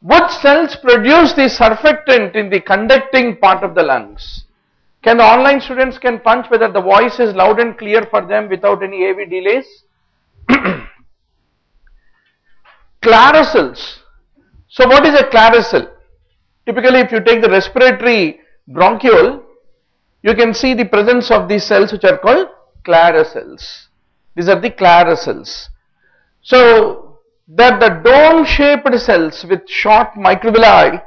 Which cells produce the surfactant in the conducting part of the lungs? Can the online students can punch whether the voice is loud and clear for them without any AV delays? Clarocells. So what is a clarocell? Typically if you take the respiratory bronchiole, you can see the presence of these cells which are called clarocells. These are the clarocells. So that the dome shaped cells with short microvilli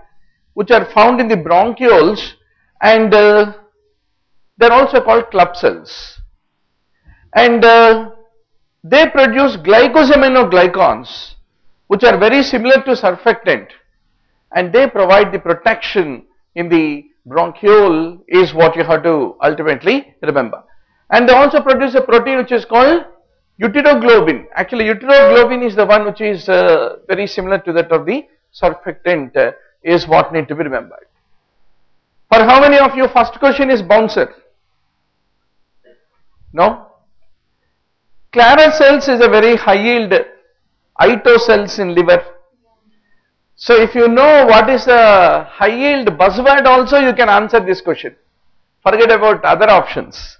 which are found in the bronchioles, and they are also called club cells, and they produce glycosaminoglycans which are very similar to surfactant, and they provide the protection in the bronchiole is what you have to ultimately remember. And they also produce a protein which is called uteroglobin. Actually uteroglobin is the one which is very similar to that of the surfactant is what need to be remembered. For how many of you first question is bouncer? No? Clarocells is a very high yield ito cells in liver. So if you know what is the high yield buzzword also, you can answer this question. Forget about other options.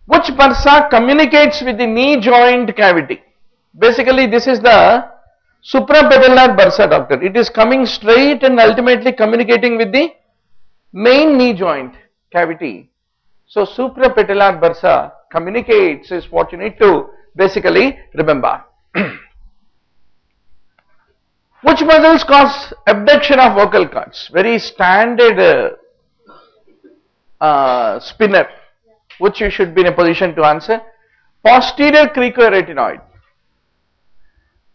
Which bursa communicates with the knee joint cavity? Basically this is the suprapatellar bursa, doctor. It is coming straight and ultimately communicating with the main knee joint cavity. So suprapatellar bursa communicates is what you need to basically remember. Which muscles cause abduction of vocal cords? Very standard spinner, which you should be in a position to answer. Posterior cricoarytenoid.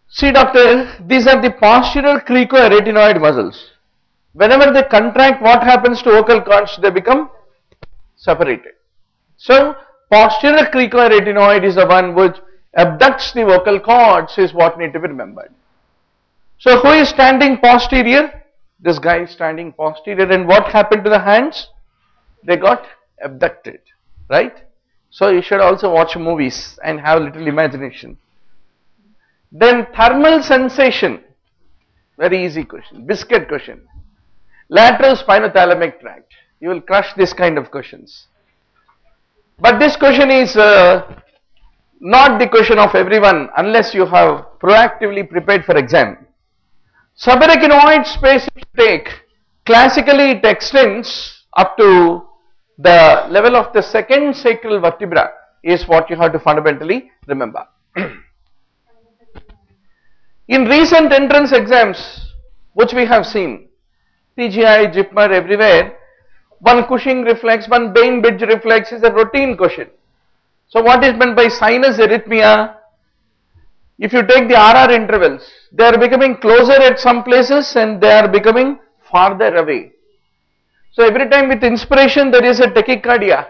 See doctor, these are the posterior cricoarytenoid muscles. Whenever they contract, what happens to vocal cords? They become separated. So posterior cricoarytenoid is the one which abducts the vocal cords is what need to be remembered. So who is standing posterior? This guy is standing posterior, and what happened to the hands? They got abducted, right? So you should also watch movies and have little imagination. Then thermal sensation, very easy question, biscuit question. Lateral spinothalamic tract, you will crush this kind of questions. But this question is not the question of everyone unless you have proactively prepared for exam. Subarachnoid space if you take, classically it extends up to the level of the second sacral vertebra is what you have to fundamentally remember. In recent entrance exams which we have seen, PGI, JIPMER, everywhere, one Cushing reflex, one Bain-Bridge reflex is a routine question. So what is meant by sinus arrhythmia? If you take the RR intervals, they are becoming closer at some places and they are becoming farther away. So every time with inspiration there is a tachycardia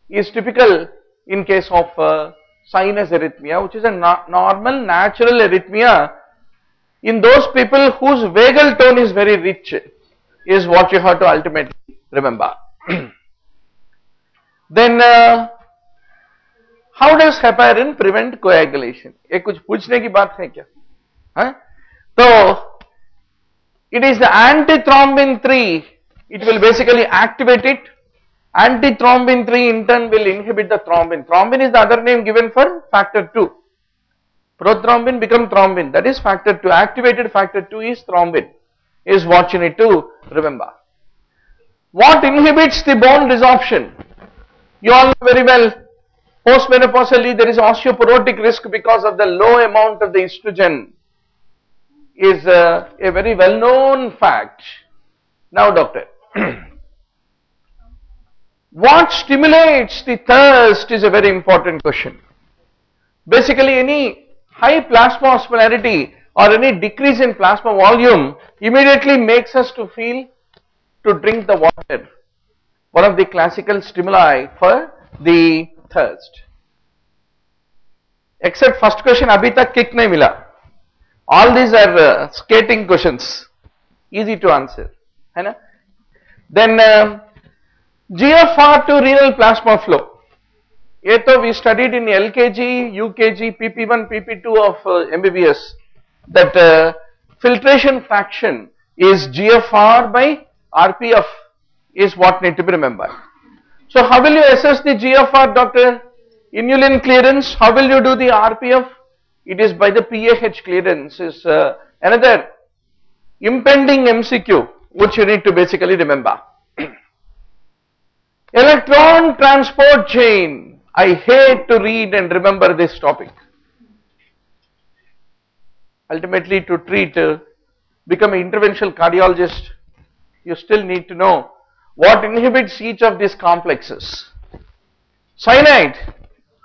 is typical in case of sinus arrhythmia, which is a normal natural arrhythmia in those people whose vagal tone is very rich is what you have to ultimately remember. Then how does heparin prevent coagulation? ये कुछ पूछने की बात है क्या? हाँ? तो it is the antithrombin 3. It will basically activate it. Antithrombin 3 in turn will inhibit the thrombin. Thrombin is the other name given for factor 2. Prothrombin become thrombin. That is factor 2. Activated factor 2 is thrombin. Is what you need to remember. What inhibits the bone resorption? You all know very well. Postmenopausally there is osteoporotic risk because of the low amount of the estrogen is a very well known fact. Now doctor, what stimulates the thirst is a very important question. Basically any high plasma osmolarity or any decrease in plasma volume immediately makes us to feel to drink the water. One of the classical stimuli for the thirst. Except first question, abhi tak kick nahi mila. All these are skating questions, easy to answer. है ना? Then GFR to renal plasma flow. ये तो we studied in LKG, UKG, PP1, PP2 of MBBS. That filtration fraction is GFR by RPF is what need to be remembered. So how will you assess the GFR, doctor? Inulin clearance. How will you do the RPF? It is by the PAH clearance. Is another impending MCQ which you need to basically remember. Electron transport chain. I hate to read and remember this topic. Ultimately, to treat, become an interventional cardiologist, you still need to know what inhibits each of these complexes. Cyanide,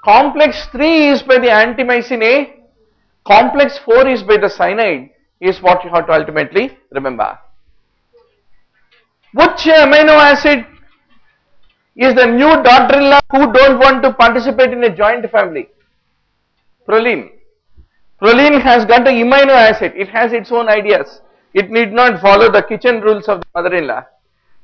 complex 3 is by the antimycin A, complex 4 is by the cyanide, is what you have to ultimately remember. Which amino acid is the new daughter-in-law who don't want to participate in a joint family? Proline. Proline has got an amino acid. It has its own ideas. It need not follow the kitchen rules of the mother-in-law.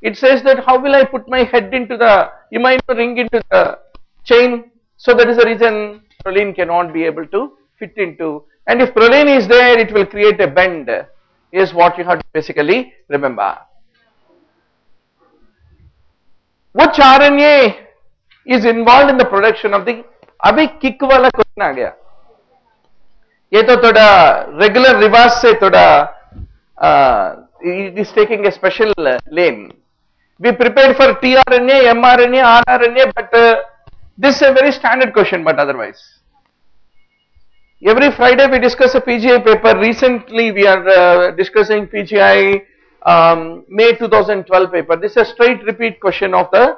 It says that how will I put my head into the amino ring into the chain? So that is the reason proline cannot be able to fit into. And if proline is there, it will create a bend, is what you have to basically remember. Which RNA is involved in the production of the abhi kick wala question aa gaya. ये तो थोड़ा regular reverse से थोड़ा it is taking a special lane. We prepared for tRNA, mRNA, rRNA, but this is a very standard question. But otherwise, every Friday we discuss a PGI paper. Recently we are discussing PGI May 2012 paper. This is a straight repeat question of the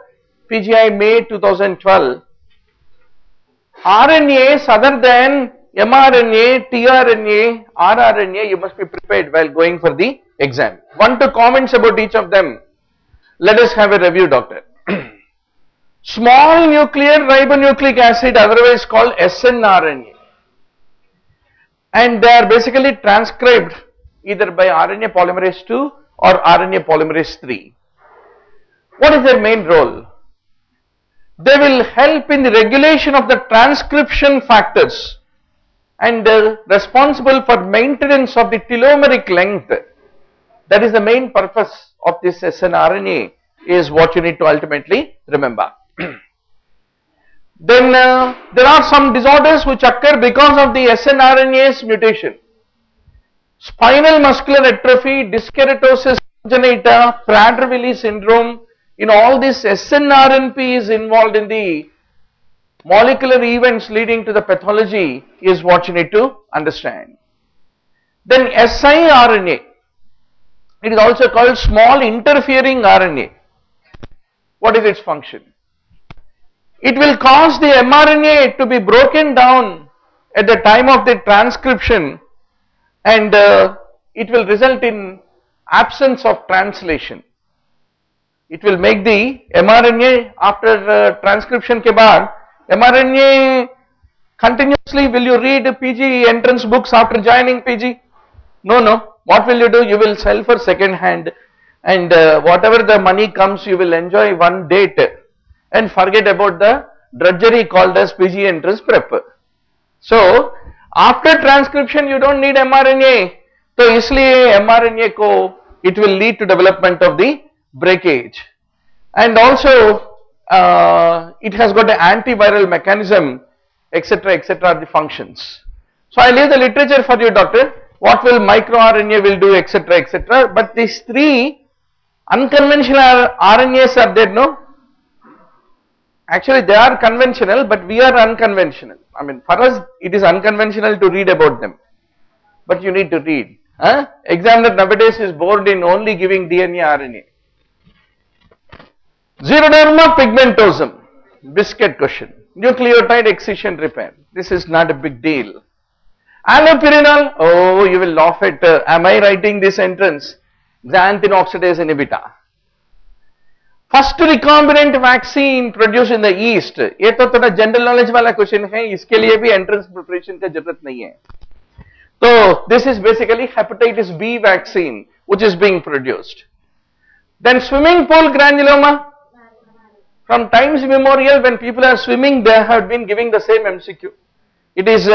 PGI May 2012. RNAs other than mRNA, tRNA, rRNA, you must be prepared while going for the exam. 1 to comments about each of them. Let us have a review, doctor. Small nuclear ribonucleic acid, otherwise called snRNA, and they are basically transcribed either by RNA polymerase 2 or RNA polymerase 3. What is their main role? They will help in the regulation of the transcription factors and responsible for maintenance of the telomeric length. That is the main purpose of this snRNA, is what you need to ultimately remember. Then there are some disorders which occur because of the snRNA's mutation. Spinal muscular atrophy, dyskeratosis congenita, Prader-Willi syndrome. In all this, snRNP is involved in the molecular events leading to the pathology, is what you need to understand. Then siRNA, it is also called small interfering RNA. What is its function? It will cause the mRNA to be broken down at the time of the transcription, and it will result in absence of translation. It will make the mRNA after transcription ke baad, mRNA continuously. Will you read PG entrance books after joining PG? No. What will you do? You will sell for second hand, and whatever the money comes, you will enjoy one date and forget about the drudgery called as PG entrance prep. So after transcription you don't need mRNA, so isliye mRNA ko it will lead to development of the breakage, and also it has got an antiviral mechanism, etc., the functions. So I leave the literature for you, doctor. What will microRNA will do, etc., but these three unconventional RNAs are there, no? Actually they are conventional, but we are unconventional. I mean, for us it is unconventional to read about them, but you need to read. Examiner nowadays is bored in only giving DNA, RNA. Xeroderma pigmentosum, biscuit question. Nucleotide excision repair. This is not a big deal. Allopurinol, oh, you will laugh at, am I writing this entrance? Xanthine oxidase inhibitor. First recombinant vaccine produced in the East. ये तो थोड़ा general knowledge वाला question है, इसके लिए भी entrance preparation का जरूरत नहीं है. So this is basically hepatitis B vaccine which is being produced. Then swimming pool granuloma. From times immemorial, when people are swimming, they have been giving the same MCQ. It is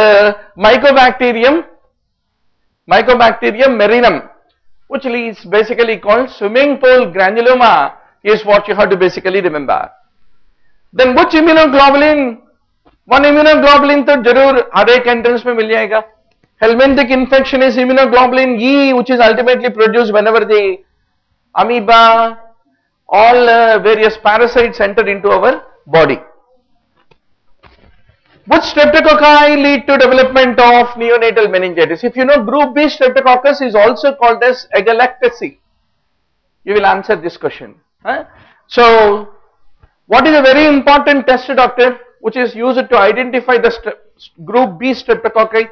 Mycobacterium Mycobacterium marinum, which is basically called swimming pool granuloma, is what you have to basically remember. Then which immunoglobulin? One immunoglobulin to jarur हर एक entrance में मिल जाएगा. Helminthic infection is immunoglobulin E, which is ultimately produced whenever the amoeba, all various parasites enter into our body. Which streptococci lead to development of neonatal meningitis? If you know, group B streptococcus is also called as agalactaceae. You will answer this question. So, what is a very important test, doctor, which is used to identify the group B streptococci?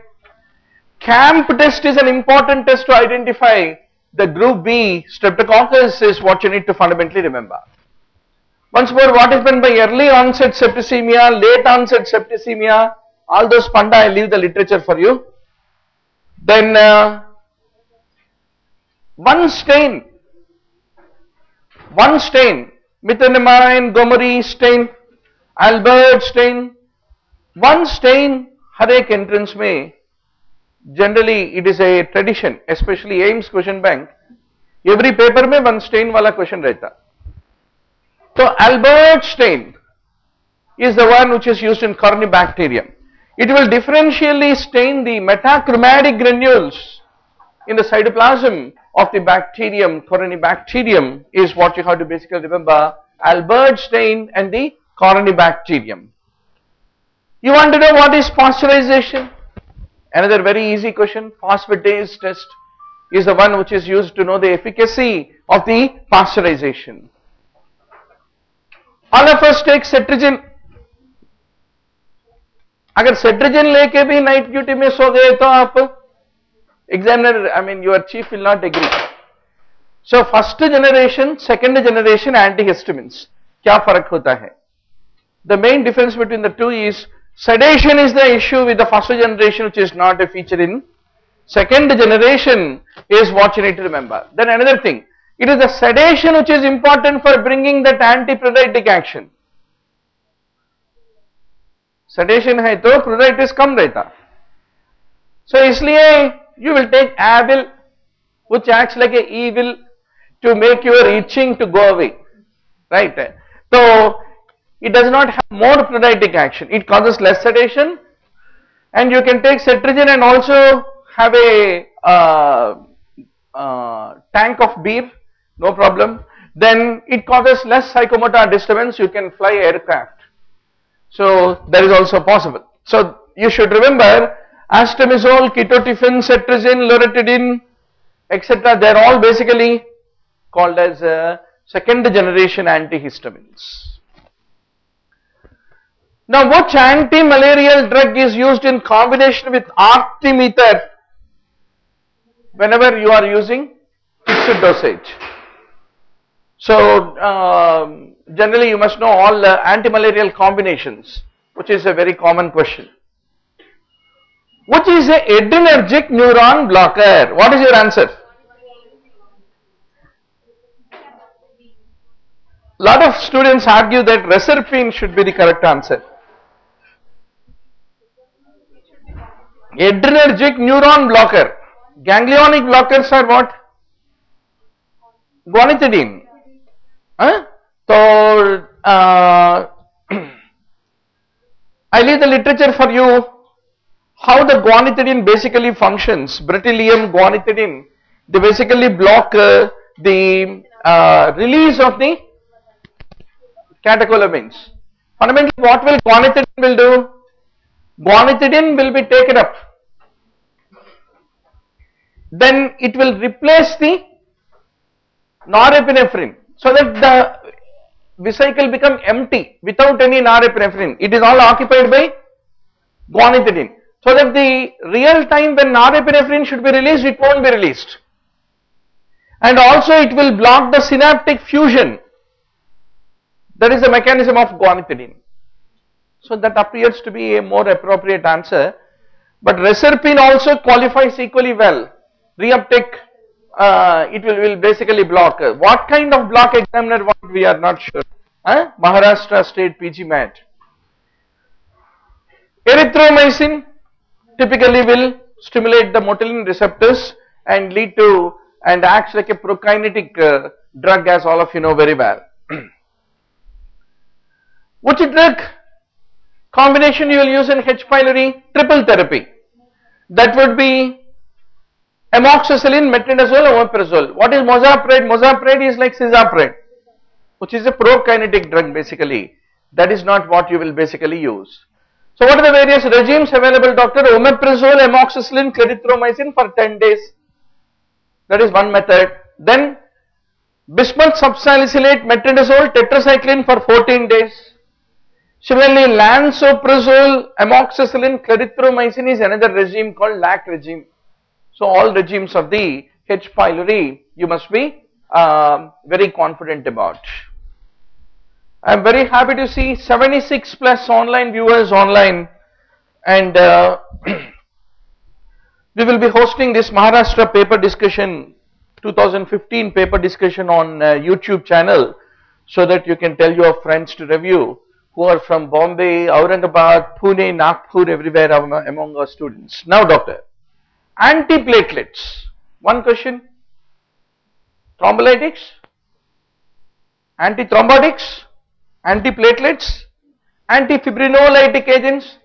CAMP test is an important test to identify the group B streptococcus, is what you need to fundamentally remember. Once more, what is meant by early onset septicemia, late onset septicemia, all those panda, I leave the literature for you. Then one stain, methenamine, Gomery stain, Albert stain, one stain हर एक entrance में, generally it is a tradition, especially AIMS question bank, every paper में one stain वाला question रहता. So Albert stain is the one which is used in Corynebacterium. It will differentially stain the metachromatic granules in the cytoplasm of the bacterium. Corynebacterium is what you have to basically remember, Albert stain and the Corynebacterium. You want to know what is pasteurization? Another very easy question. Phosphatase test is the one which is used to know the efficacy of the pasteurization. All of us take cetirizine. अगर cetirizine लेके भी night duty में सो गए तो आप examiner, I mean your chief will not agree. So first generation, second generation antihistamines, क्या फर्क होता है? The main difference between the two is sedation is the issue with the first generation, which is not a feature in second generation, is what you need to remember. Then another thing, it is the sedation which is important for bringing that antipruritic action. Sedation है तो pruritus कम रहता. So इसलिए you will take Avil, which acts like a evil to make your itching to go away, right? So it does not have more pruritic action. It causes less sedation, and you can take cetirizine and also have a tank of beer. No problem. Then it causes less psychomotor disturbance. You can fly aircraft. So that is also possible. So you should remember astamizole, ketotifen, cetirizine, loratadine, etc. They are all basically called as second generation antihistamines. Now, which anti-malarial drug is used in combination with artemether whenever you are using fixed dosage? So, generally you must know all anti-malarial combinations, which is a very common question. Which is a adrenergic neuron blocker? What is your answer? Lot of students argue that reserpine should be the correct answer. Adrenergic neuron blocker. Ganglionic blockers are what? Guanethidine. So, I leave the literature for you how the guanethidine basically functions. Beryllium, guanethidine, they basically block the release of the catecholamines. Fundamentally, what will guanethidine will do? Guanethidine will be taken up. Then it will replace the norepinephrine, so that the vesicle become empty without any norepinephrine. It is all occupied by guanethidine, so that the real time when norepinephrine should be released, it won't be released. And also it will block the synaptic fusion. That is the mechanism of guanethidine. So that appears to be a more appropriate answer. But reserpine also qualifies equally well. Reuptake, it will basically block. What kind of block, examiner, what we are not sure. Maharashtra State PG Mat. Erythromycin typically will stimulate the motilin receptors and lead to and acts like a prokinetic drug, as all of you know very well. Which drug combination you will use in H. pylori? Triple therapy. That would be amoxicillin, metronidazole, omeprazole. What is mozapride? Mozapride is like cisapride, which is a prokinetic drug basically. That is not what you will basically use. So what are the various regimes available, doctor? Omeprazole, amoxicillin, clarithromycin for 10 days. That is one method. Then bismuth subsalicylate, metronidazole, tetracycline for 14 days. Similarly, lansoprazole, amoxicillin, clarithromycin is another regime called Lakh regime. So all regimes of the H. pylori you must be very confident about. I am very happy to see 76 plus online viewers online, and we will be hosting this Maharashtra paper discussion 2015 paper discussion on YouTube channel, so that you can tell your friends to review who are from Bombay, Aurangabad, Pune, Nagpur, everywhere among our students. Now doctor, antiplatelets, one question, thrombolytics, antithrombotics, antiplatelets, antifibrinolytic agents,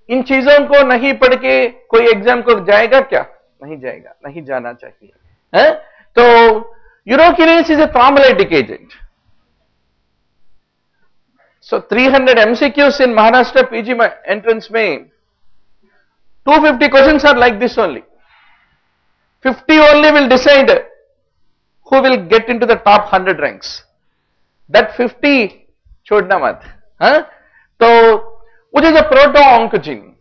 इन चीजों को नहीं पढ़ के कोई exam को जाएगा क्या? नहीं जाएगा, नहीं जाना चाहिए, है? तो urokinase is a thrombolytic agent. So 300 MCQs in Maharashtra PG entrance में 250 questions are like this only. 50 only will decide who will get into the top 100 ranks. That 50 छोड़ना मत, हाँ? तो what is a proto-oncogene?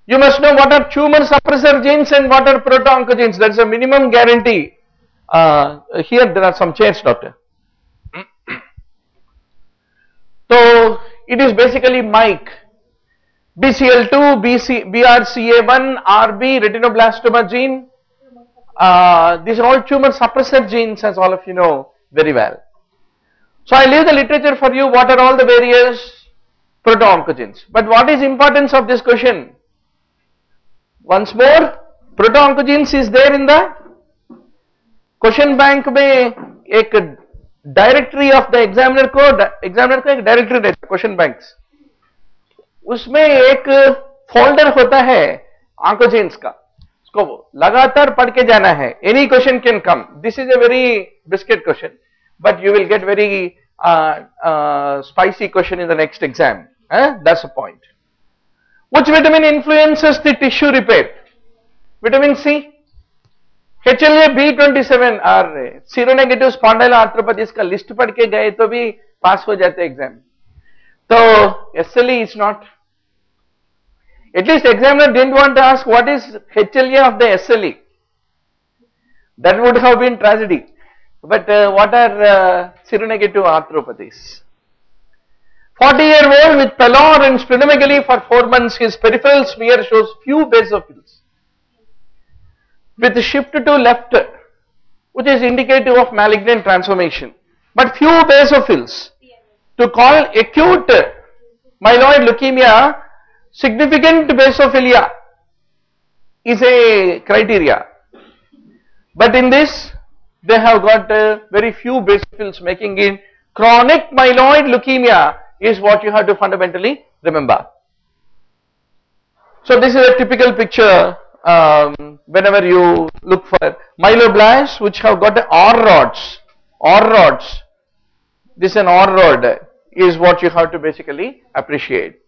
You must know what are tumor suppressor genes and what are proto-oncogenes. That is a minimum guarantee. Here there are some chairs, doctor. So it is basically MIC, BCL2, BRCA1, RB, retinoblastoma gene. These are all tumor suppressor genes, as all of you know very well. So I leave the literature for you. What are all the various proto-oncogenes? But what is importance of this question? Once more, proto-oncogenes is there in the question bank में एक directory of the examiner को एक directory रहता है question banks. उसमें एक folder होता है oncogenes का. उसको लगातार पढ़ के जाना है. Any question can come. This is a very biscuit question, but you will get very spicy question in the next exam. That's the point. Which vitamin influences the tissue repair? Vitamin C, HLA, B27 और seronegative spondyloarthropathies का list पढ़ के गए तो भी पास हो जाते exam. तो SLE is not. At least examiner didn't want to ask what is HLA of the SLE. That would have been tragedy. But what are seronegative arthropathies? 40-year-old with pallor and splenomegaly for 4 months, his peripheral smear shows few basophils with shift to left, which is indicative of malignant transformation, but few basophils. To call acute myeloid leukemia, significant basophilia is a criteria, but in this they have got very few basophils, making it chronic myeloid leukemia is what you have to fundamentally remember. So this is a typical picture whenever you look for myeloblasts which have got OR rods. This is an OR rod is what you have to basically appreciate.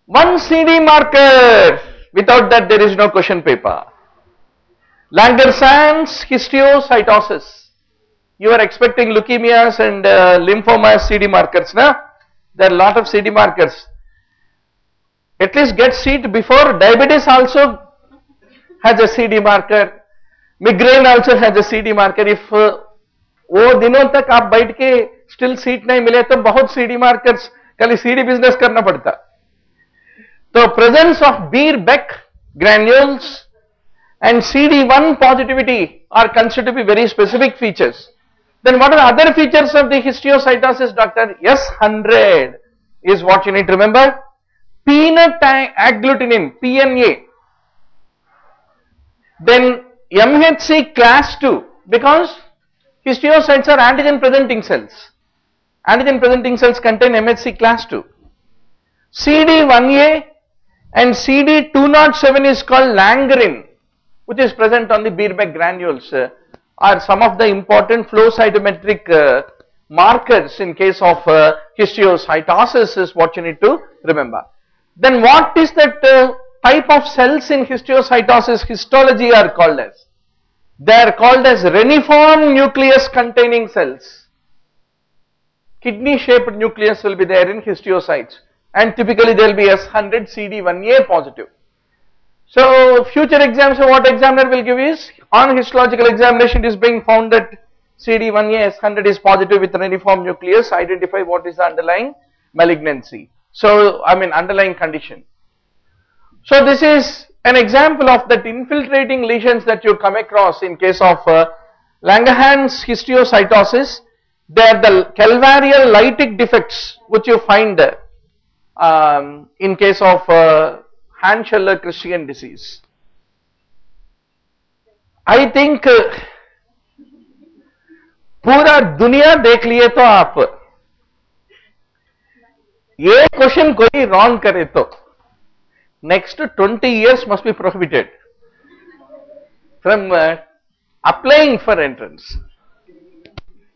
One CD marker, without that there is no question paper. Langerhans histiocytosis. You are expecting leukemias and lymphomas CD markers, na? There are a lot of CD markers. At least get seat before. Diabetes also has a CD marker. Migraine also has a CD marker. If वो दिनों तक आप बैठ के still seat नहीं मिले तो बहुत CD markers खाली CD business करना पड़ता. तो presence of Beer-Beck granules and CD1 positivity are considered to be very specific features. Then what are the other features of the histiocytosis, doctor? S100 is what you need to remember. peanut agglutinin, PNA. Then MHC class 2, because histiocytes are antigen presenting cells. Antigen presenting cells contain MHC class 2. CD1A and CD207 is called langerin, which is present on the Birbeck granules, are some of the important flow cytometric markers in case of histiocytosis is what you need to remember. Then what is that type of cells in histiocytosis histology are called as? They are called as reniform nucleus containing cells. Kidney shaped nucleus will be there in histiocytes, and typically there will be S100 CD1A positive. So future exams, what examiner will give is, on histological examination it is being found that CD1A S100 is positive with reniform nucleus, identify what is the underlying malignancy. So I mean underlying condition. So this is an example of that infiltrating lesions that you come across in case of Langerhans histiocytosis. They are the calvarial lytic defects which you find in case of Hand-Schüller-Christian disease. I think पूरा दुनिया देख लिए तो आप ये question कोई wrong करे तो next 20 years must be prohibited from applying for entrance.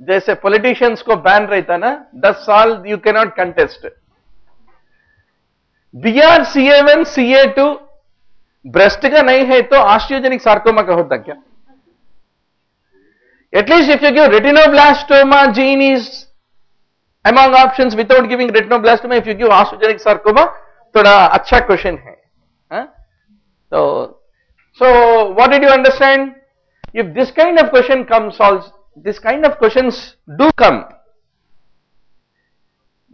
जैसे politicians को ban रहता ना 10 साल you cannot contest. BRCA1 CA2 breast का नहीं है तो ऑस्टियोजेनिक सार्कोमा का होता क्या? At least if you give retinoblastoma gene is among options without giving retinoblastoma, if you give osteogenic sarcoma, थोड़ा अच्छा क्वेश्चन है. So what did you understand? If this kind of question comes, also this kind of questions do come,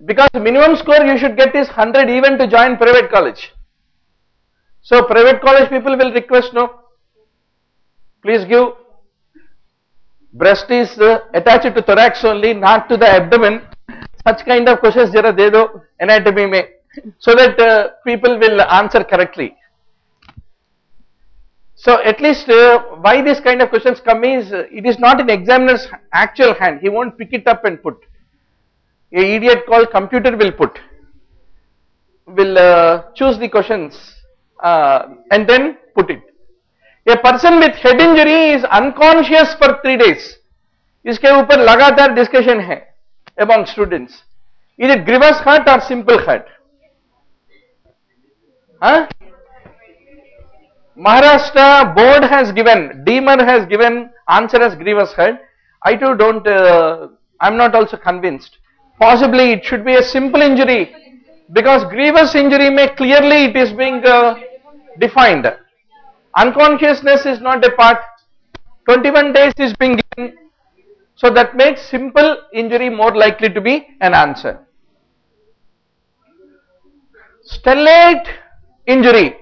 because minimum score you should get is 100 even to join private college. So private college people will request, no, please give. Breast is attached to thorax only, not to the abdomen. Such kind of questions jara de do anatomy mein, so that people will answer correctly. So at least why this kind of questions come is, it is not in examiner's actual hand. He won't pick it up and put. A idiot called computer will put, will choose the questions and then put it. A person with head injury is unconscious for 3 days. इसके ऊपर लगातार discussion है among students. Is it grievous hurt or simple hurt? Maharashtra board has given, Deemer has given answer as grievous hurt. I too don't, I'm not also convinced. Possibly it should be a simple injury, because grievous injury may clearly it is being defined. Unconsciousness is not a part. 21 days is being given. So that makes simple injury more likely to be an answer. Stellate injury.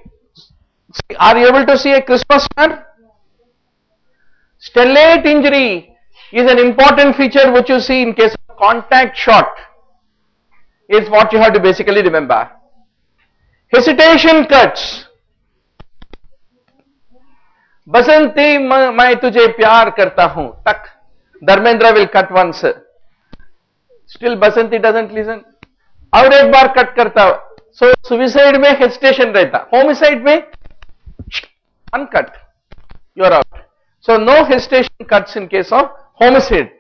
Are you able to see a Christmas star? Stellate injury is an important feature which you see in case of contact shot. Is what you have to basically remember. Hesitation cuts. बसंती मैं तुझे प्यार करता हूं तक Dharmendra will cut once, still Basanti doesn't listen, और एक बार cut करता. So suicide में hesitation रहता, homicide में uncut, you are out. So no hesitation cuts in case of homicide.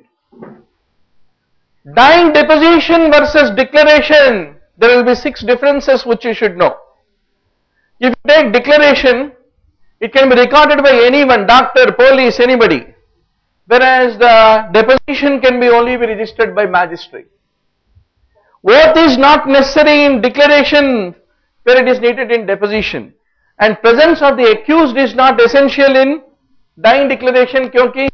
Dying deposition versus declaration, there will be 6 differences which you should know. If you take declaration, it can be recorded by anyone, doctor, police, anybody, whereas the deposition can be only be registered by magistrate. Oath is not necessary in declaration where it is needed in deposition, and presence of the accused is not essential in dying declaration क्योंकि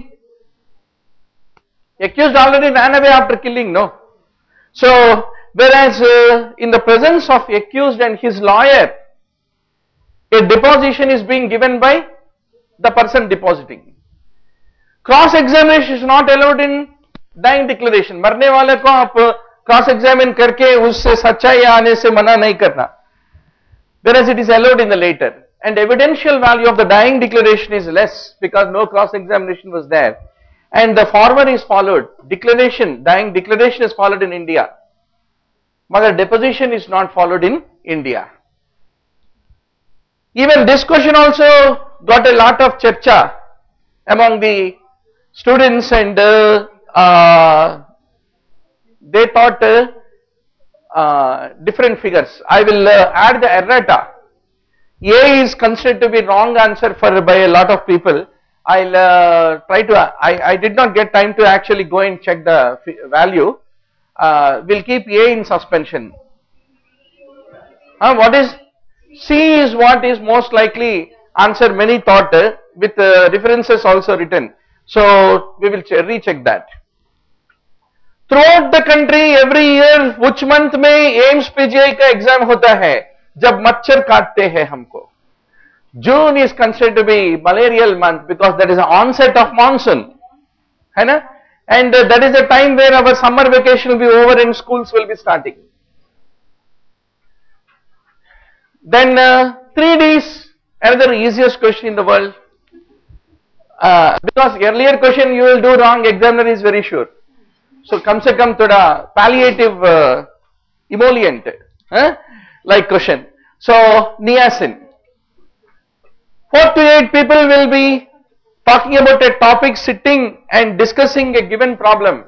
accused already ran away after killing, no. So whereas in the presence of accused and his lawyer, a deposition is being given by the person depositing. Cross examination is not allowed in dying declaration. मरने वाले को आप cross examine करके उससे सच्चाई आने से मना नहीं करना. whereas it is allowed in the later. And evidential value of the dying declaration is less because no cross-examination was there. And the former is followed, dying declaration is followed in India, but the deposition is not followed in India. Even this question also got a lot of charcha among the students, and they thought different figures. I will add the errata. A is considered to be wrong answer by a lot of people. I'll try to, I did not get time to actually go and check the value. We'll keep A in suspension. What is C is what is most likely answer many thought with references also written. So we will recheck that. Throughout the country every year which month में AIIMS PGI का exam होता है जब मच्छर काटते हैं हमको. June is considered to be malarial month because that is the onset of monsoon, है ना? And that is the time where our summer vacation will be over and schools will be starting. Then 3Ds, another easiest question in the world. Because earlier question you will do wrong, examiner is very sure. So come se come thoda palliative emollient, like question. So niacin. 4 to 8 people will be talking about a topic, sitting and discussing a given problem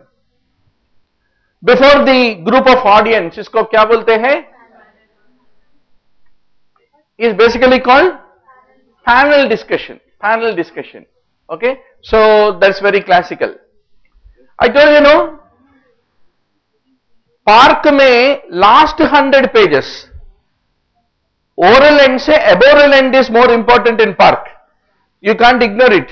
before the group of audience. इसको क्या बोलते हैं? Is basically called panel discussion. Panel discussion. Okay, so that's very classical. I told you, no, park में last 100 pages. Oral end से aboral end is more important in park. You can't ignore it.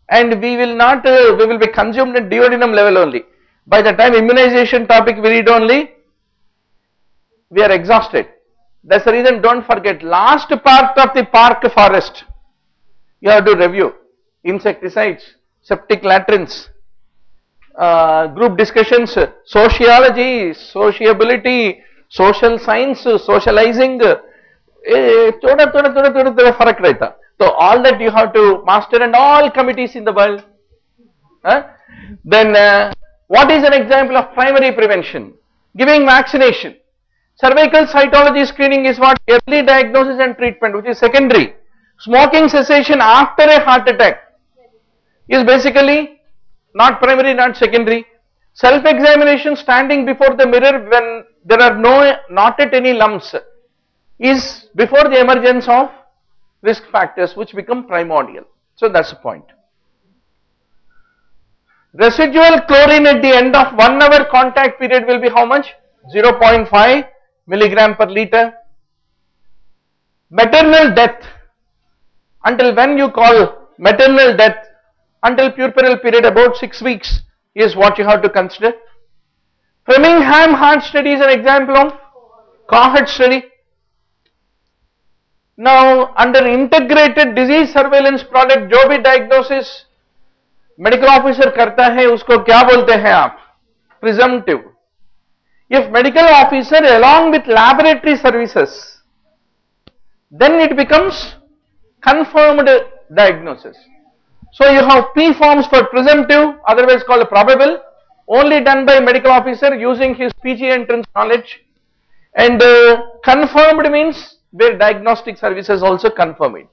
And we will not, we will be consumed at duodenum level only. By the time immunization topic we read only, we are exhausted. That's the reason, don't forget, last part of the park forest, you have to review. Insecticides, septic latrines, group discussions, sociology, sociability, social science, socializing, थोड़ा फर्क रहता. So all that you have to master, and all committees in the world. Then what is an example of primary prevention? Giving vaccination. Cervical cytology screening is what? Early diagnosis and treatment, which is secondary. Smoking cessation after a heart attack is basically not primary, not secondary. Self-examination, standing before the mirror when there are not at any lumps, is before the emergence of risk factors which become primordial. So that's the point. Residual chlorine at the end of 1 hour contact period will be how much? 0.5 milligram per liter. Maternal death, until when you call maternal death, until puerperal period about 6 weeks is what you have to consider. Framingham heart study is an example of cohort study. Now under integrated disease surveillance product जो भी diagnosis medical officer करता है उसको क्या बोलते हैं आप? Presumptive. If medical officer along with laboratory services, then it becomes confirmed diagnosis. So you have P forms for presumptive, otherwise called probable, only done by medical officer using his PG entrance knowledge, and confirmed means where diagnostic services also confirm it.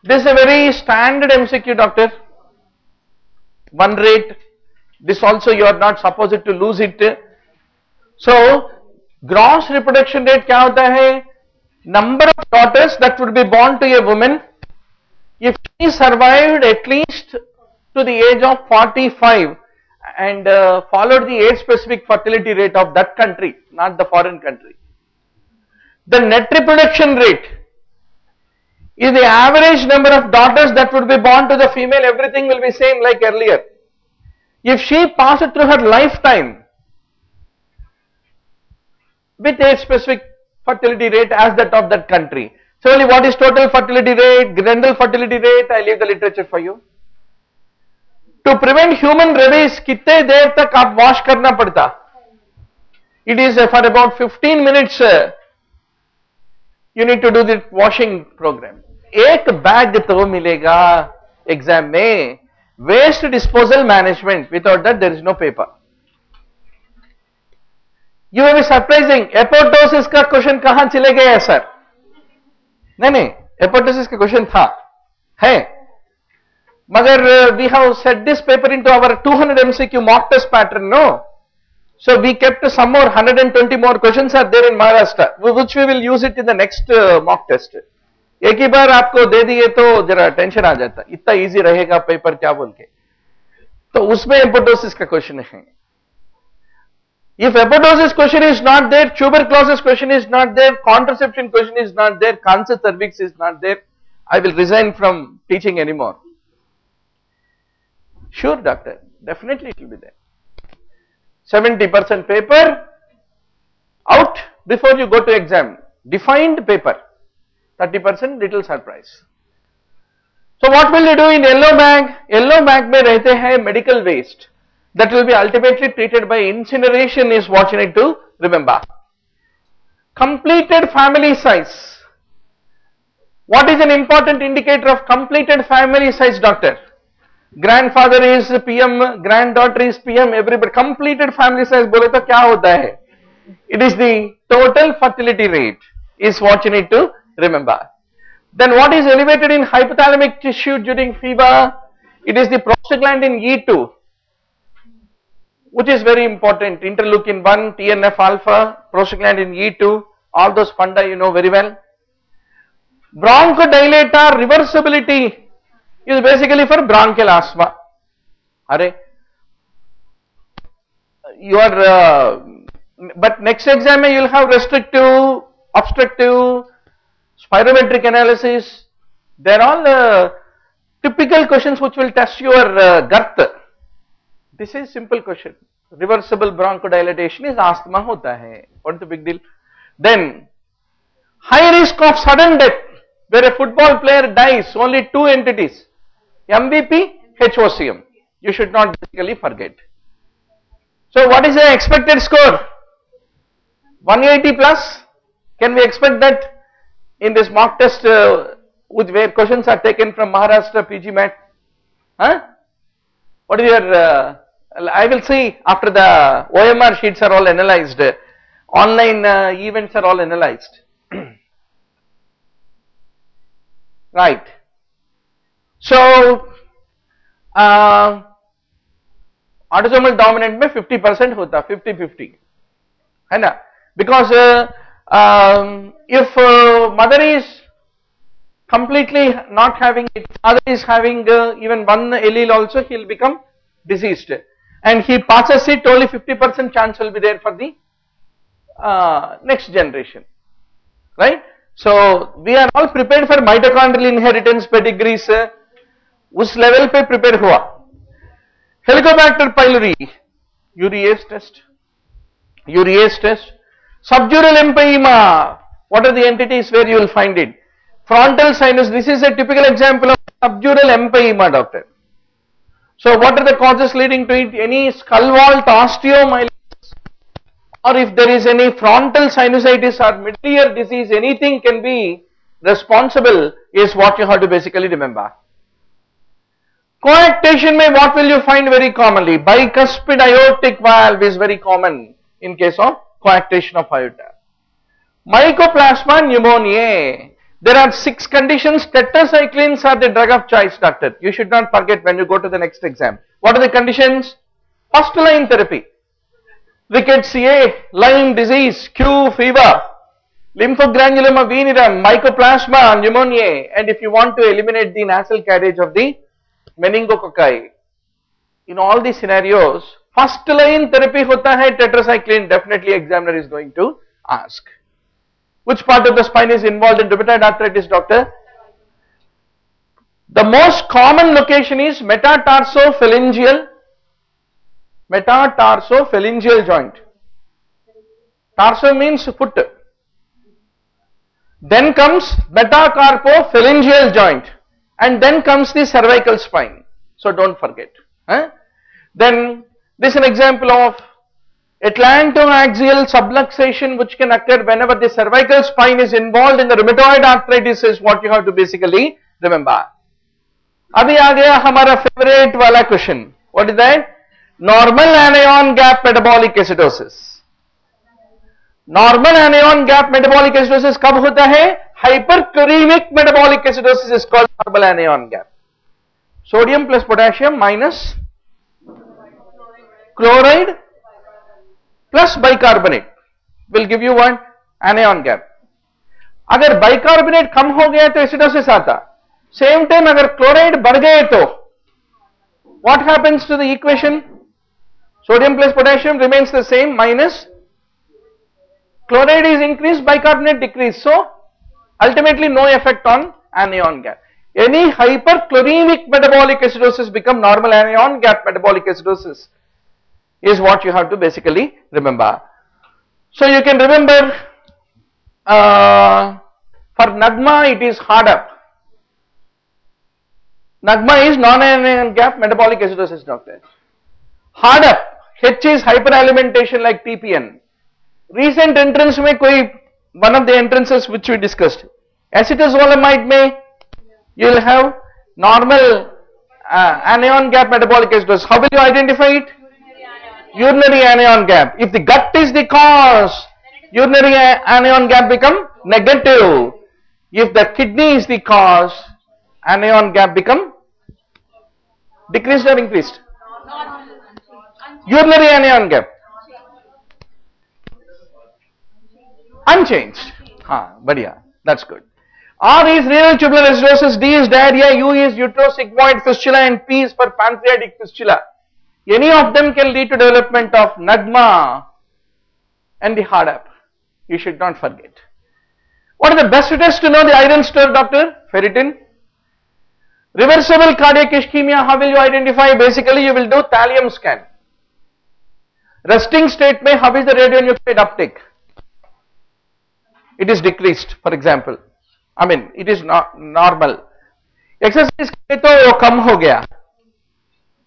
This is a very standard MCQ, doctor. 1 rate. This also you are not supposed to lose it. So gross reproduction rate क्या होता है? Number of daughters that would be born to a woman if she survived at least to the age of 45 and followed the age specific fertility rate of that country, not the foreign country. The net reproduction rate is the average number of daughters that would be born to the female. Everything will be same like earlier. If she passed through her lifetime with age specific fertility rate as that of that country. Similarly, what is total fertility rate, general fertility rate? I leave the literature for you. To prevent human rabies, कितने देर तक आप wash करना पड़ता? It is for about 15 minutes. you need to do the washing program. एक bag तो मिलेगा exam में, waste disposal management, without that there is no paper. You will be surprising, apoptosis का क्वेश्चन कहां चले गए सर? नहीं, एपोप्टोसिस का क्वेश्चन था है, मगर we have set this paper into our 200 MCQ mock test pattern, no? So we kept some more 120 more questions are there in Maharashtra, which we will use it in the next mock test. एक ही बार आपको दे दिए तो जरा tension आ जाता, इतना easy रहेगा paper क्या बोल के, तो उसमें एपोप्टोसिस का क्वेश्चन है. If apoptosis question is not there, tuberculosis question is not there, contraception question is not there, cancer cervix is not there, I will resign from teaching anymore. Sure doctor, definitely it will be there. 70% paper out before you go to exam, defined paper, 30% little surprise. So what will you do in yellow bag? Yellow bag में रहते हैं medical waste that will be ultimately treated by incineration is what you need to remember. Completed family size. What is an important indicator of completed family size, doctor? Grandfather is PM, granddaughter is PM, everybody. Completed family size बोले तो क्या होता है? It is the total fertility rate is what you need to remember. Then what is elevated in hypothalamic tissue during fever? It is the prostaglandin E2, which is very important. Interleukin 1, TNF alpha, prostaglandin E2, all those funda you know very well. Bronchodilator reversibility is basically for bronchial asthma. Are you are but next exam you will have restrictive, obstructive, spirometric analysis. They are all typical questions which will test your girth. This is simple question. Reversible bronchodilation is asthma hota hai. What is the big deal? Then high risk of sudden death, where a football player dies, only two entities, MVP, HOCM. You should not basically forget. So what is the expected score? 180 plus. Can we expect that in this mock test with where questions are taken from Maharashtra PG Mat? Huh? What is your I will see after the OMR sheets are all analyzed, online events are all analyzed. Right. So, autosomal dominant में 50% होता, 50-50, है ना? Because if mother is completely not having it, father is having even one allele also, he will become deceased, and he passes it, only 50% chance will be there for the next generation, right? So we are all prepared for mitochondrial inheritance pedigrees, उस level पे prepare हुआ. Helicobacter pylori, urease test, subdural empyema. What are the entities where you will find it? Frontal sinus. This is a typical example of subdural empyema, doctor. So what are the causes leading to it? Any skull vault osteomyelitis, or if there is any frontal sinusitis or middle ear disease, anything can be responsible, is what you have to basically remember. Coactation mein what will you find very commonly? Bicuspid aortic valve is very common in case of coactation of aorta. Mycoplasma pneumoniae. There are 6 conditions. Tetracyclines are the drug of choice, doctor. You should not forget when you go to the next exam. What are the conditions? First line therapy. Rickets A, Lyme disease, Q, fever, lymphogranuloma venereum, mycoplasma pneumoniae, and if you want to eliminate the nasal carriage of the meningococci. In all these scenarios, first line therapy hota hai tetracycline, definitely examiner is going to ask. Which part of the spine is involved in rheumatoid arthritis, doctor? The most common location is metatarsophalangeal joint. Tarso means foot. Then comes metacarpophalangeal joint, and then comes the cervical spine. So don't forget. Then this is an example of Atlantoaxial subluxation which can occur whenever the cervical spine is involved in the rheumatoid arthritis is what you have to basically remember. Abhi aa gaya hamara favorite wala question. What is that? Normal anion gap metabolic acidosis. Normal anion gap metabolic acidosis कब होता है? Hyperchloremic metabolic acidosis is called normal anion gap. Sodium plus potassium minus chloride plus bicarbonate will give you one anion gap. अगर bicarbonate कम हो गया तो acidosis आता. Same time अगर chloride बढ़ गए तो what happens to the equation? Sodium plus potassium remains the same minus chloride is increased, bicarbonate decreased. So ultimately no effect on anion gap. Any hyperchloremic metabolic acidosis become normal anion gap metabolic acidosis is what you have to basically remember. So you can remember for NAGMA it is hard up. NAGMA is non-anion gap metabolic acidosis, doctor. Hard up. H is hyperalimentation like TPN. Recent entrance में कोई one of the entrances which we discussed. Acetazolamide में you will have normal anion gap metabolic acidosis. How will you identify it? Urinary anion gap. If the gut is the cause, urinary anion gap become negative. If the kidney is the cause, anion gap become decreased or increased? Urinary anion gap unchanged. Badhiya, that's good. R is renal tubular acidosis, D is diarrhea, U is uterosigmoid fistula, and P is for pancreatic fistula. Any of them can lead to development of NAGMA and the hard up. You should not forget. What are the best tests to know the iron store, doctor? Ferritin. Reversible cardiac ischemia, how will you identify? Basically, you will do thallium scan. Resting state mein, how is the radionuclide uptake? It is decreased, for example. I mean, it is not normal. Exercise किए तो वो कम हो गया.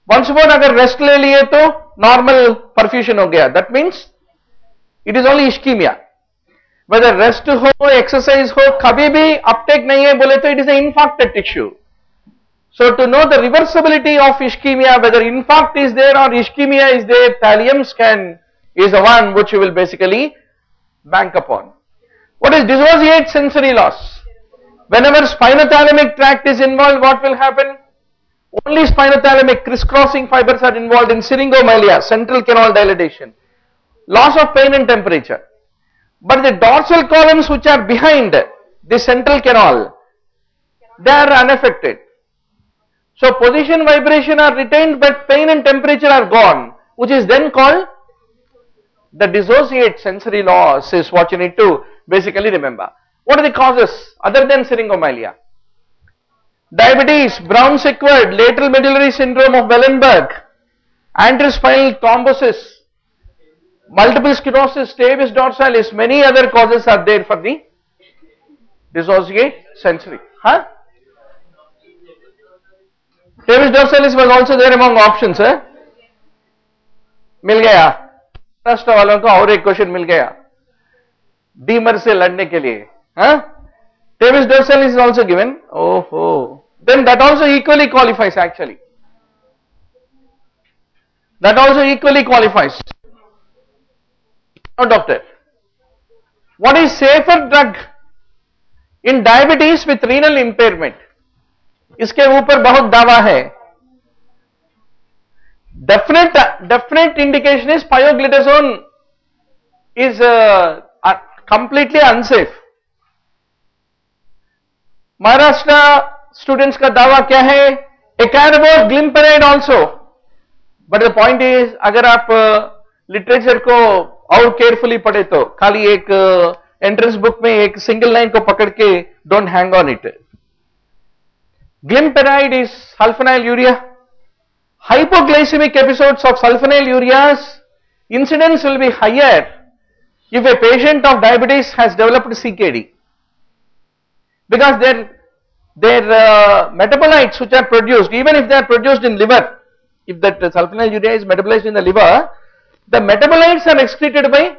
Once more अगर rest ले लिए तो normal perfusion हो गया. That means it is only ischemia. Whether rest हो, exercise हो, कभी भी uptake नहीं है बोले तो it is an infarcted tissue. So to know the reversibility of ischemia, whether infarct is there or ischemia is there, thallium scan is the one which you will basically bank upon. What is dissociate sensory loss? Whenever spinothalamic tract is involved, what will happen? Only spinothalamic crisscrossing fibers are involved in syringomyelia, central canal dilatation, loss of pain and temperature. But the dorsal columns which are behind the central canal, they are unaffected. So position, vibration are retained but pain and temperature are gone, which is then called the dissociate sensory loss is what you need to basically remember. What are the causes other than syringomyelia? Diabetes, Brown sequard, lateral medullary syndrome of Wellenberg, anterospinal thrombosis, multiple sclerosis, stapes dorsalis, many other causes are there for the dissociate sensory. Stapes dorsalis was also there among options. मिल गया. महाराष्ट्र वालों को और एक question मिल गया डीमर से लड़ने के लिए. Stapes dorsalis is also given. Oh, then that also equally qualifies actually. That also equally qualifies. Now doctor, what is safer drug in diabetes with renal impairment? इसके ऊपर बहुत दावा है. Definite indication is pioglitazone is completely unsafe. Maharashtra students का दावा क्या है? Ecarbo, glimepiride also. But the point is, अगर आप literature को और carefully पढ़े तो खाली एक entrance book में एक single line को पकड़ के don't hang on it. Glimepiride is sulfonylurea. Hypoglycemic episodes of sulfonylureas incidence will be higher if a patient of diabetes has developed CKD, because their metabolites which are produced, even if they are produced in liver, if that sulfonylurea is metabolized in the liver, The metabolites are excreted by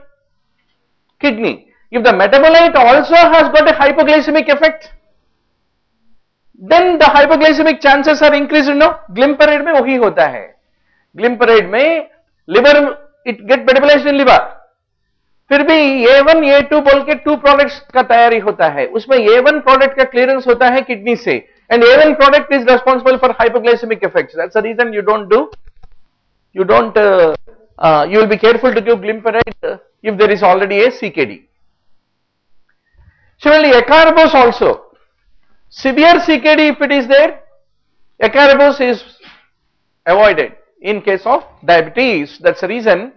kidney. If the metabolite also has got a hypoglycemic effect, then the hypoglycemic chances are increased. No, glimepiride में वही होता है. Glimepiride में liver it get metabolized in liver. फिर भी A1 A2 बोल के 2 products का तैयारी होता है. उसमें A1 product का clearance होता है kidney से, and A1 product is responsible for hypoglycemic effects. That's the reason you will be careful to give glimepiride if there is already a CKD. Similarly, acarbose also. Severe CKD, if it is there, acarbose is avoided in case of diabetes. That's the reason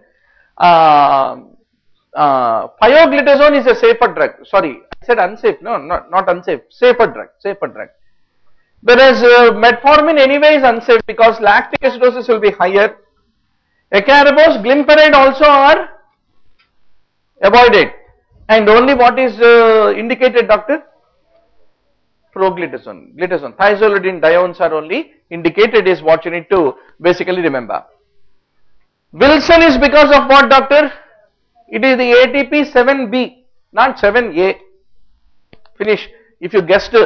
pioglitazone is a safer drug. Sorry, I said unsafe. No, not unsafe. Safer drug. Whereas metformin anyway is unsafe because lactic acidosis will be higher. Acarbose, glimepiride also are avoided, and only what is indicated, doctor? Proglitazone, thiazolidine diones are only indicated, is what you need to basically remember. Wilson is because of what, doctor? It is the ATP 7B, not 7A. Finish. If you guessed,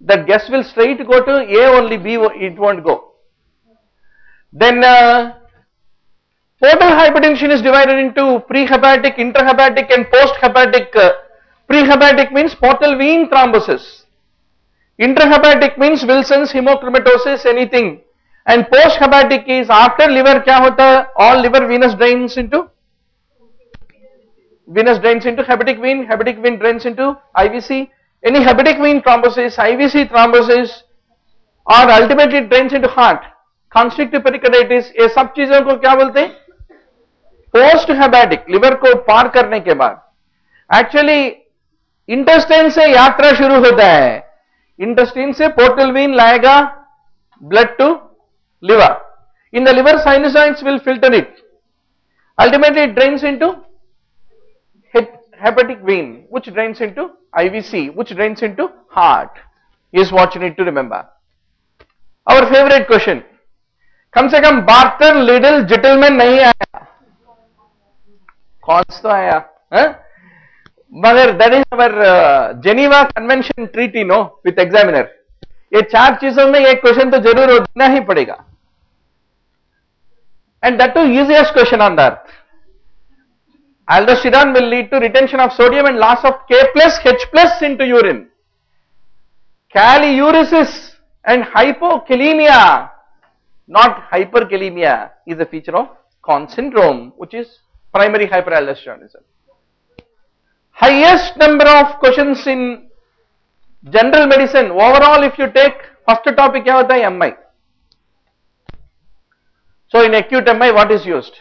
that guess will straight go to A only, B it won't go. Then portal hypertension is divided into prehepatic, intrahepatic and posthepatic. Prehepatic means portal vein thrombosis. Intrahepatic means Wilson's, hemochromatosis, anything. And posthepatic is after liver kya hota? All liver venous drains into hepatic vein drains into IVC. Any hepatic vein thrombosis, IVC thrombosis, or ultimately drains into heart. Constrictive pericarditis, ये सब चीजों को क्या बोलते हैं? Post hepatic, liver को पार करने के बाद एक्चुअली इंटेस्टाइन से यात्रा शुरू होता है. इंटेस्टाइन से पोर्टल वेन लाएगा blood to liver. In the liver sinusoids will filter it. Ultimately it drains into hepatic vein, which drains into IVC, which drains into heart, is what you need to remember. Our favorite question. कम से कम barter, Lidl, Gitelman नहीं आया. कौन सा आया? मगर that is our Geneva Convention treaty, no, with examiner. ये 4 चीजों में एक क्वेश्चन तो जरूर देना ही पड़ेगा. And that too easiest question on that. Aldosterone will lead to retention of sodium and loss of K plus H plus into urine. Kaliuresis and hypokalemia, not hyperkalemia, is a feature of Conn syndrome, which is primary hyperaldosteronism. Highest number of questions in general medicine overall, if you take first topic क्या होता है? MI. So in acute MI, what is used?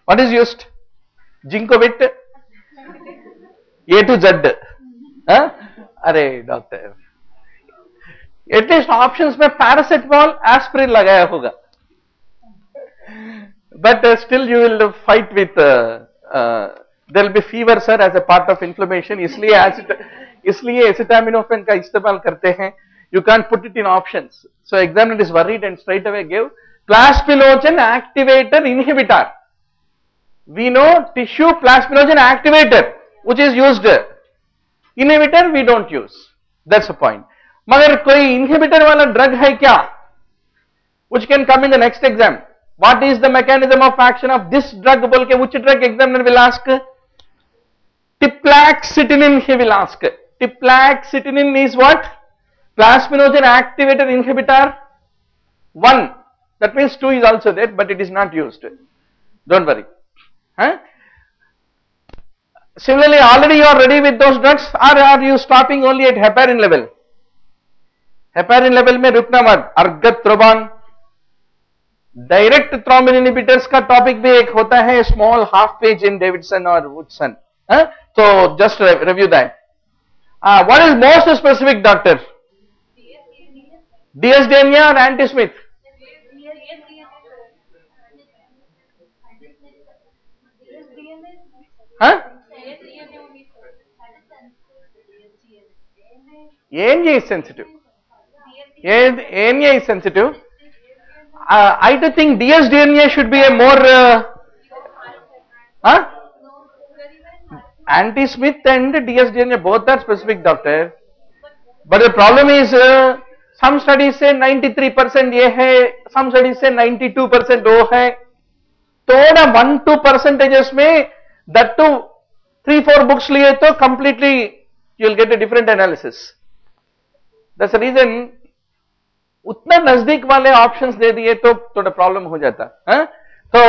What is used? Ginkgovit, A to Z. अरे doctor, at least options में paracetamol, aspirin लगाया होगा. But still you will fight with there will be fever sir as a part of inflammation. इसलिए acetaminophen का इस्तेमाल करते हैं. You can't put it in options. So examiner is worried and straight away give plasminogen activator inhibitor. We know tissue plasminogen activator which is used. Inhibitor we don't use. That's the point. मगर कोई inhibitor वाला drug है क्या? Which can come in the next exam. What is the mechanism of action of this drug? बोल के which drug examiner will ask? Tiplaxitinin he will ask. Tiplaxitinin is what? Plasminogen activator inhibitor 1. That means 2 is also there, but it is not used. Don't worry. Similarly, already you are ready with those drugs, or are you stopping only at heparin level? Heparin level में रुकना मत. Argatroban, direct thrombin inhibitors का topic भी एक होता है, small half page in Davidson और Woodson. तो just review that. What is most specific doctor? डीएसडेनिया और anti Smith. ANA is sensitive. ANA is sensitive. I do think dsDNA should be a more anti-Smith and dsDNA both are specific, doctor. But the problem is some studies say 93% ये है, some studies say 92% वो है. थोड़ा 1-2 percentages में that too 3-4 books लिए तो completely you will get a different analysis. That's the reason उतना नजदीक वाले ऑप्शंस दे दिए तो थोड़ा प्रॉब्लम हो जाता है. तो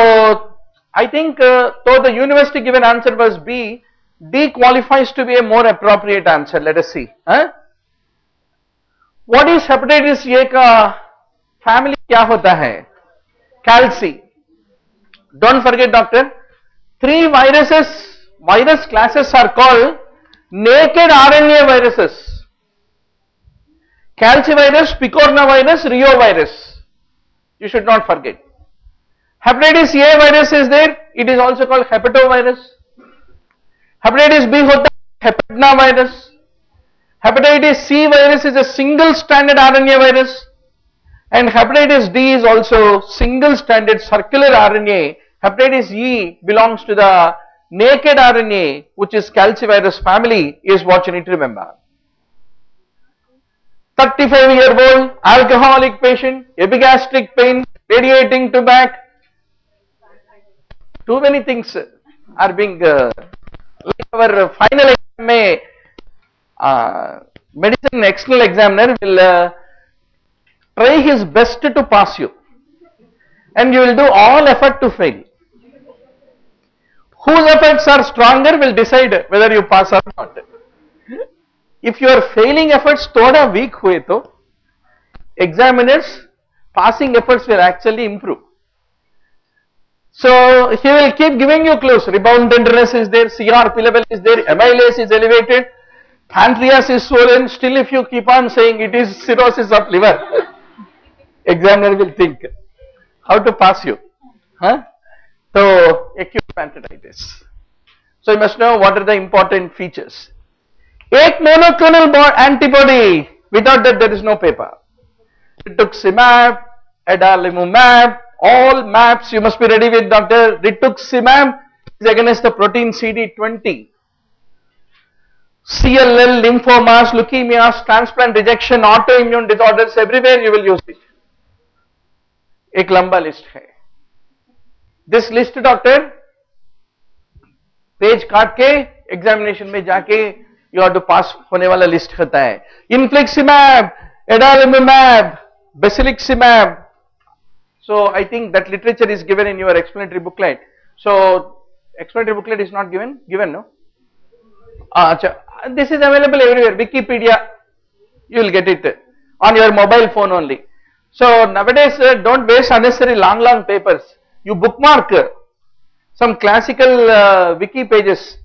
आई थिंक तो the university given answer was B. D qualifies to be a more appropriate answer. Let us see what is hepatitis A का फैमिली क्या होता है. Calci. Don't forget doctor 3 virus classes are called naked RNA viruses. Calcivirus, picornavirus, reovirus. You should not forget. Hepatitis A virus is there. It is also called hepatovirus. Hepatitis B होता है hepatnavirus. Hepatitis C virus is a single stranded RNA virus. And hepatitis D is also single stranded circular RNA. Hepatitis E belongs to the naked RNA, which is calcivirus family, is what you need to remember. 35-year-old alcoholic patient, epigastric pain, radiating to back. Too many things are being like our final exam में medicine external examiner will try his best to pass you and you will do all effort to fail. Whose efforts are stronger will decide whether you pass or not. If your failing efforts थोड़ा weak हुए तो examiners passing efforts will actually improve. So he will keep giving you clues. Rebound tenderness is there, CRP level is there, amylase is elevated, pancreas is swollen. Still if you keep on saying it is cirrhosis of liver, examiner will think how to pass you. So acute pancreatitis. So you must know what are the important features. एक monoclonal antibody, without that there is no paper. Rituximab, adalimumab, all maps you must be ready with, doctor. Rituximab is against the protein CD20. CLL, lymphomas, leukemias, transplant rejection, autoimmune disorders, everywhere you will use it. एक लंबा list है. This list, doctor, page काट के examination में जाके you have to pass होने वाला list होता है. Infliximab, adalimumab, basiliximab. So I think that literature is given in your explanatory booklet. So explanatory booklet is not given no. This is available everywhere. Wikipedia, you will get it on your mobile phone only. So nowadays don't waste unnecessary long papers. You bookmark some classical wiki pages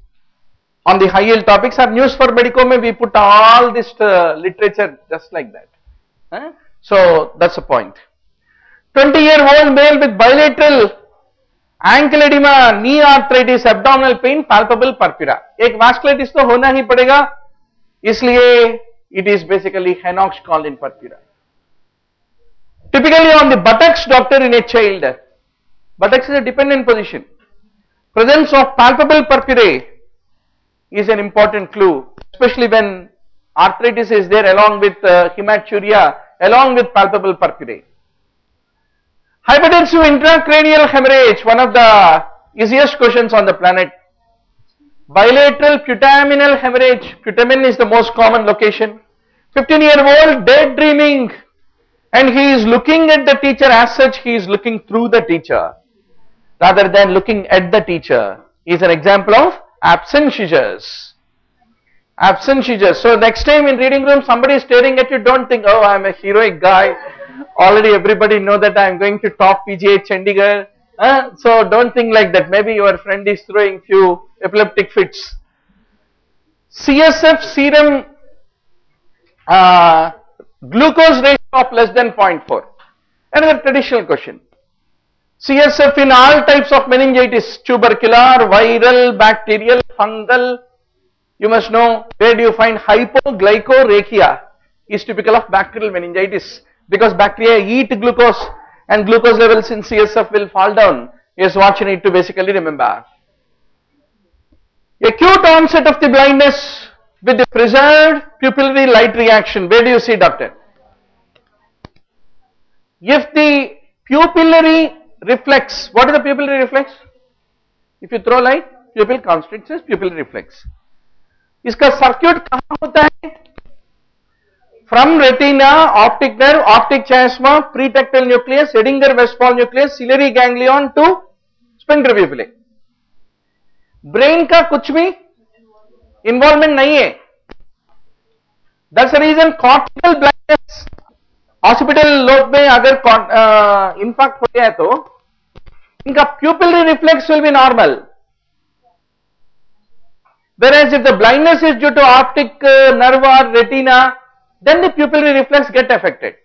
on the high yield topics. Or news for medico mein we put all this literature just like that. So that's the point. 20-year-old male with bilateral ankle edema, knee arthritis, abdominal pain, palpable purpura. एक vasculitis तो होना ही पड़ेगा, इसलिए it is basically Henoch's colon purpura. Typically on the buttocks, doctor, in a child, buttocks is a dependent position. Presence of palpable purpurae is an important clue, especially when arthritis is there along with hematuria, along with palpable purpurae. Hypertensive intracranial hemorrhage, one of the easiest questions on the planet. Bilateral putaminal hemorrhage, putamen is the most common location. 15-year-old daydreaming, and he is looking at the teacher. As such, he is looking through the teacher rather than looking at the teacher. He is an example of absent seizures. Absent seizures. So next time in reading room somebody is staring at you, don't think, oh, I am a heroic guy. Already everybody know that I am going to top PGH Chandigarh. So don't think like that. Maybe your friend is throwing few epileptic fits. CSF serum glucose ratio of less than 0.4. Another traditional question. CSF in all types of meningitis, tubercular, viral, bacterial, fungal. You must know where do you find hypoglycorrhea is typical of bacterial meningitis, because bacteria eat glucose and glucose levels in CSF will fall down is what you need to basically remember. Acute onset of the blindness with the preserved pupillary light reaction. Where do you see, doctor? If the pupillary reflex, what is the pupillary reflex? If you throw light, pupil constricts, is pupillary reflex. इसका circuit कहाँ होता है? From retina, optic nerve, optic chiasma, pretectal nucleus, Edinger-Westphal nucleus, ciliary ganglion to sphincter pupillae. Brain का कुछ भी involvement नहीं है. That's the reason cortical blindness, occipital lobe में अगर infarct हो गया तो इनका pupillary reflex will be normal. Whereas if the blindness is due to optic nerve or retina, then the pupillary reflex get affected.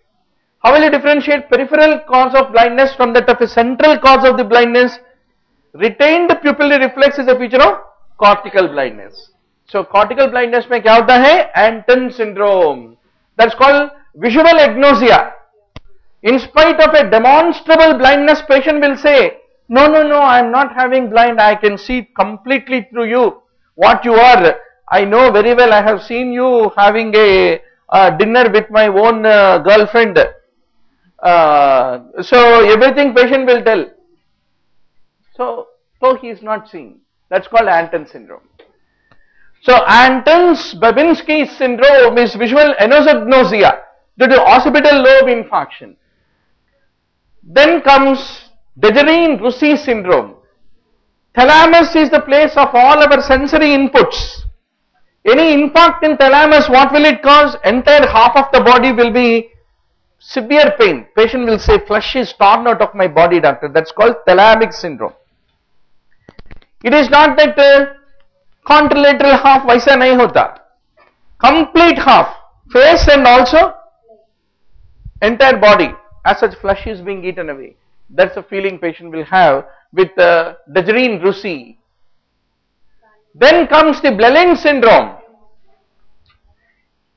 How will you differentiate peripheral cause of blindness from that of a central cause of the blindness? Retained pupillary reflex is a feature of cortical blindness. So cortical blindness में क्या होता है? Anton syndrome. That's called visual agnosia. In spite of a demonstrable blindness, patient will say, no, I am not having blind, I can see completely through you. What you are, I know very well, I have seen you having a dinner with my own girlfriend. So everything patient will tell. So he is not seeing. That's called Anton syndrome. So Anton's-Babinski syndrome is visual anosognosia due to occipital lobe infarction. Then comes Dejerine-Roussy syndrome. Thalamus is the place of all our sensory inputs. Any infarct in thalamus, what will it cause? Entire half of the body will be severe pain. Patient will say, flesh is torn out of my body, doctor. That's called thalamic syndrome. It is not that contralateral half vaisa nahi hota. Complete half, face and also entire body. As such, flesh is being eaten away. That's a feeling patient will have with Dejerine-Roussy. Then comes the Blelin syndrome.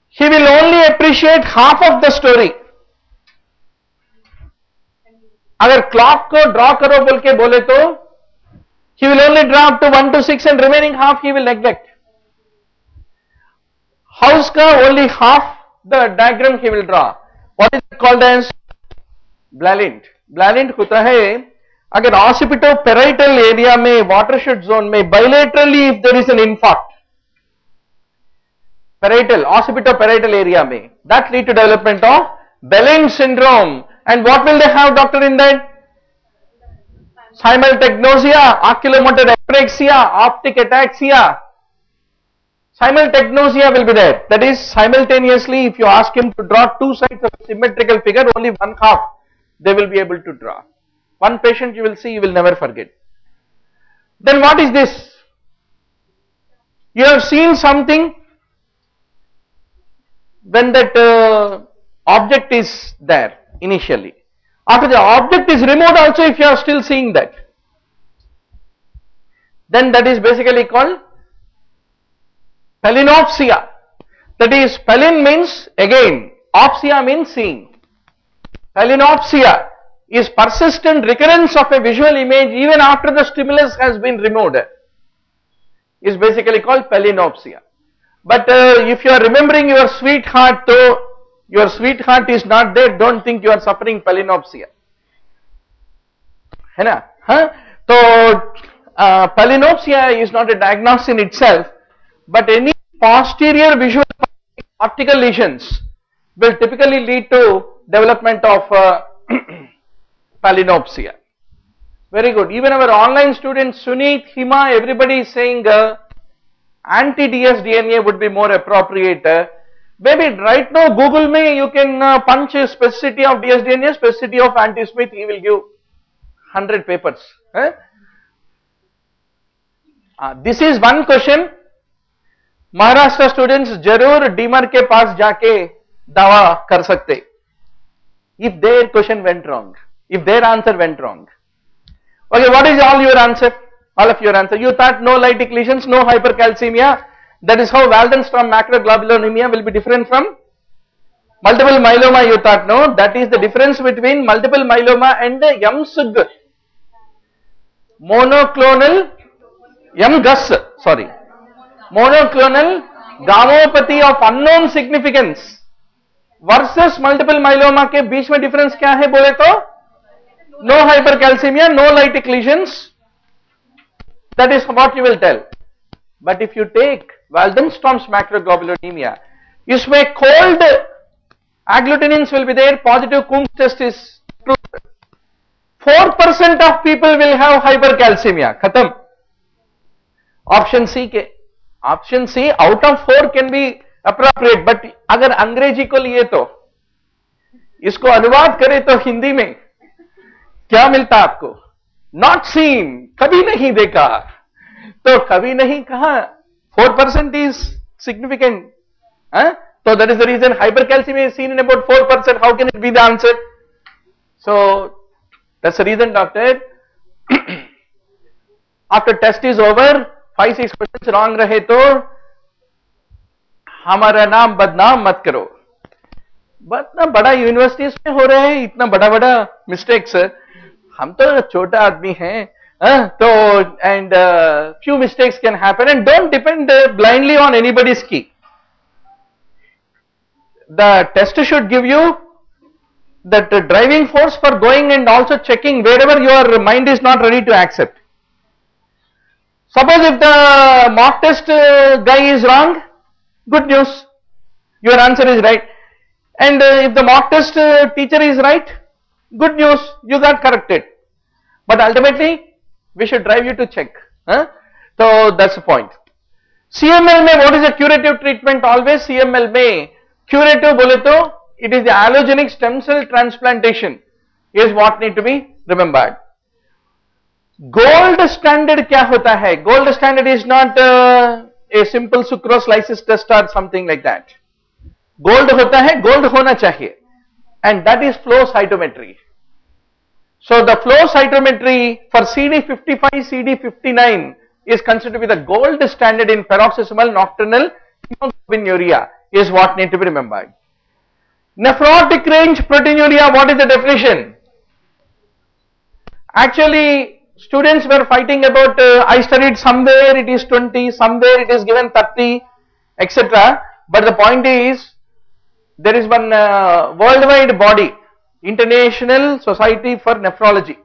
He will only appreciate half of the story. अगर clock को draw करो बोल के बोले तो he will only draw up to 1 to 6 and remaining half he will neglect. House का only half the diagram he will draw. What is it called as? Blelint. Blelint होता है अगर occipito-parietal area में watershed zone में bilaterally if there is an infarct, parietal, occipito-parietal area में, that lead to development of Blelin syndrome. And what will they have, doctor, in that? Simultagnosia, oculomotor apraxia, optic ataxia. Simultagnosia will be there. That is, simultaneously, if you ask him to draw two sides of a symmetrical figure, only one half they will be able to draw. One patient you will see, you will never forget. Then what is this? You have seen something when that object is there initially. After the object is removed also, if you are still seeing that, then that is basically called palinopsia. That is, palin means again, opsia means seeing. Palinopsia is persistent recurrence of a visual image even after the stimulus has been removed. Is basically called palinopsia. But if you are remembering your sweetheart, though your sweetheart is not there, don't think you are suffering palinopsia. है ना? हाँ? तो palinopsia is not a diagnosis in itself, but any posterior visual optical lesions will typically lead to development of palinopsia. Very good. Even our online students, Suneet, Hima, everybody is saying anti-dsDNA would be more appropriate. Maybe right now Google me, you can punch specificity of dsDNA, specificity of anti-Smith, he will give 100 papers. This is one question. Maharashtra students जरूर डीमर के पास जाके दावा कर सकते. If their question went wrong, if their answer went wrong. Okay, what is all your answer? All of your answer. You thought no lytic lesions, no hypercalcemia. That is how Waldenstrom macroglobulinemia will be different from Multiple myeloma you thought, no? That is the difference between multiple myeloma and MCG. Monoclonal, monoclonal gammopathy of unknown significance versus multiple myeloma के बीच में difference क्या है बोले तो? No hypercalcemia, no lytic lesions. That is what you will tell. But if you take Waldenstrom's macroglobulinemia, इसमें cold agglutinins will be there, positive Coombs test is true. 4% of people will have hypercalcemia. Khatam. Option C के. Option C out of 4 can be appropriate, but अगर अंग्रेजी को लिए तो इसको अनुवाद करें तो हिंदी में क्या मिलता आपको? Not seen, कभी नहीं देखा. तो कभी नहीं कहा 4% is significant. So that is the reason hypercalcemia is seen in about 4%. How can it be the answer? So that's the reason, doctor. After test is over, 5-6 questions wrong रहे तो हमारा नाम बदनाम मत करो. इतना बड़ा यूनिवर्सिटीज में हो रहे हैं, इतना बड़ा बड़ा मिस्टेक्स. हम तो छोटा आदमी हैं, तो and few mistakes can happen, and don't depend blindly on anybody's key. The test should give you that driving force for going and also checking wherever your mind is not ready to accept. Suppose if the mock test guy is wrong, good news, your answer is right. And if the mock test teacher is right, good news, you got corrected. But ultimately, we should drive you to check. So that's the point. CML में what is the curative treatment? Always CML में curative बोले तो it is the allogenic stem cell transplantation is what need to be remembered. Gold standard क्या होता है? Gold standard is not a simple sucrose lysis test or something like that. Gold होता है, gold होना चाहिए, and that is flow cytometry. So the flow cytometry for CD55, CD59 is considered to be the gold standard in paroxysmal nocturnal hemoglobinuria is what need to be remembered. Nephrotic range proteinuria, what is the definition? Actually, students were fighting about, I studied somewhere it is 20, somewhere it is given 30, etc. But the point is, there is one worldwide body, International Society for Nephrology.